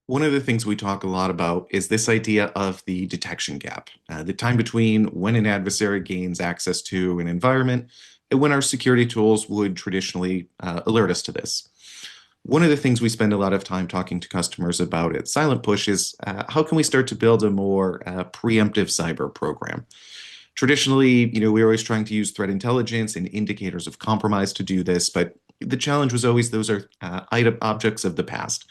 One of the things we talk a lot about is this idea of the detection gap, the time between when an adversary gains access to an environment and when our security tools would traditionally alert us to this. One of the things we spend a lot of time talking to customers about at Silent Push is how can we start to build a more preemptive cyber program? Traditionally, we're always trying to use threat intelligence and indicators of compromise to do this, but the challenge was always those are item objects of the past,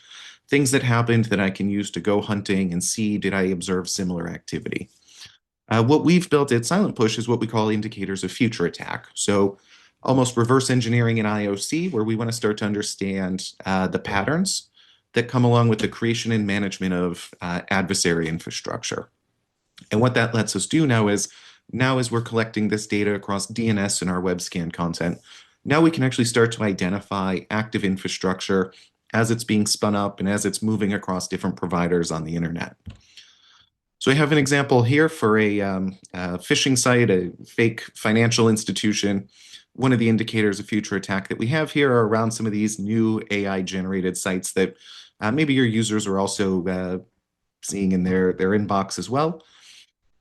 things that happened that I can use to go hunting and see did I observe similar activity. What we've built at Silent Push is what we call indicators of future attack. So almost reverse engineering an IOC, where we want to start to understand the patterns that come along with the creation and management of adversary infrastructure. And what that lets us do now as we're collecting this data across DNS and our web scan content, now we can actually start to identify active infrastructure as it's being spun up and as it's moving across different providers on the internet. So I have an example here for a phishing site, a fake financial institution. One of the indicators of future attack that we have here are around some of these new AI-generated sites that maybe your users are also seeing in their inbox as well.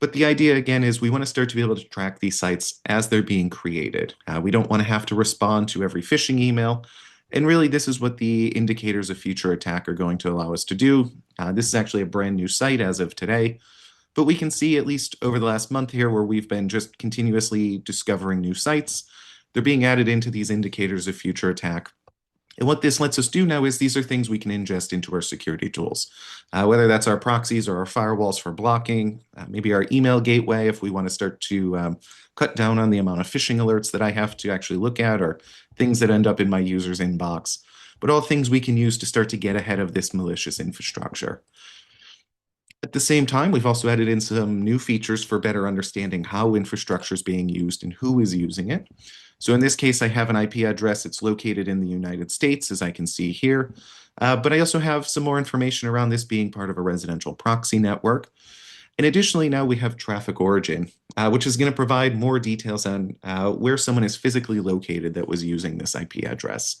But the idea, again, is we want to start to be able to track these sites as they're being created. We don't want to have to respond to every phishing email. And really, this is what the indicators of future attack are going to allow us to do. This is actually a brand new site as of today. But we can see, at least over the last month here, where we've been just continuously discovering new sites, they're being added into these indicators of future attack. And what this lets us do now is these are things we can ingest into our security tools, whether that's our proxies or our firewalls for blocking, maybe our email gateway if we want to start to cut down on the amount of phishing alerts that I have to actually look at, or things that end up in my user's inbox, but all things we can use to start to get ahead of this malicious infrastructure. At the same time, we've also added in some new features for better understanding how infrastructure is being used and who is using it. So in this case, I have an IP address. It's located in the United States, as I can see here. But I also have some more information around this being part of a residential proxy network. And additionally, now we have traffic origin, which is going to provide more details on where someone is physically located that was using this IP address.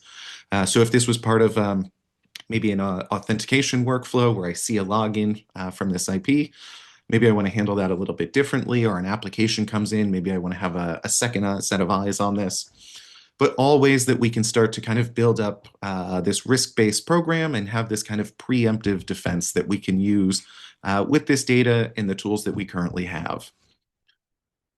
So if this was part of maybe an authentication workflow where I see a login from this IP, maybe I want to handle that a little bit differently, or an application comes in, maybe I want to have a second set of eyes on this. But all ways that we can start to kind of build up this risk-based program and have this kind of preemptive defense that we can use with this data and the tools that we currently have.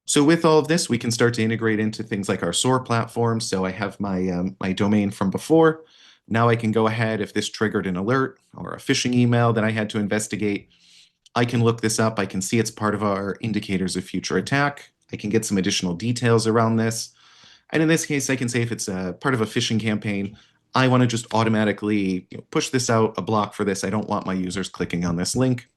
So with all of this, we can start to integrate into things like our SOAR platform. So I have my domain from before. Now I can go ahead, if this triggered an alert or a phishing email that I had to investigate, I can look this up. I can see it's part of our indicators of future attack. I can get some additional details around this. And in this case, I can say if it's a part of a phishing campaign, I want to just automatically push this out, a block for this. I don't want my users clicking on this link.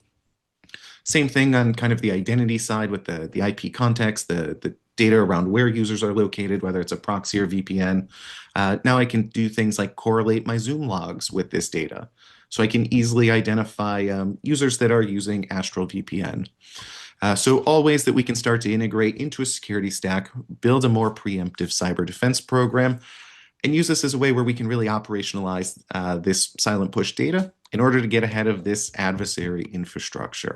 Same thing on kind of the identity side with the IP context, the data around where users are located, whether it's a proxy or VPN. Now I can do things like correlate my Zoom logs with this data. So I can easily identify users that are using Astral VPN. So all ways that we can start to integrate into a security stack, build a more preemptive cyber defense program, and use this as a way where we can really operationalize this silent push data in order to get ahead of this adversary infrastructure.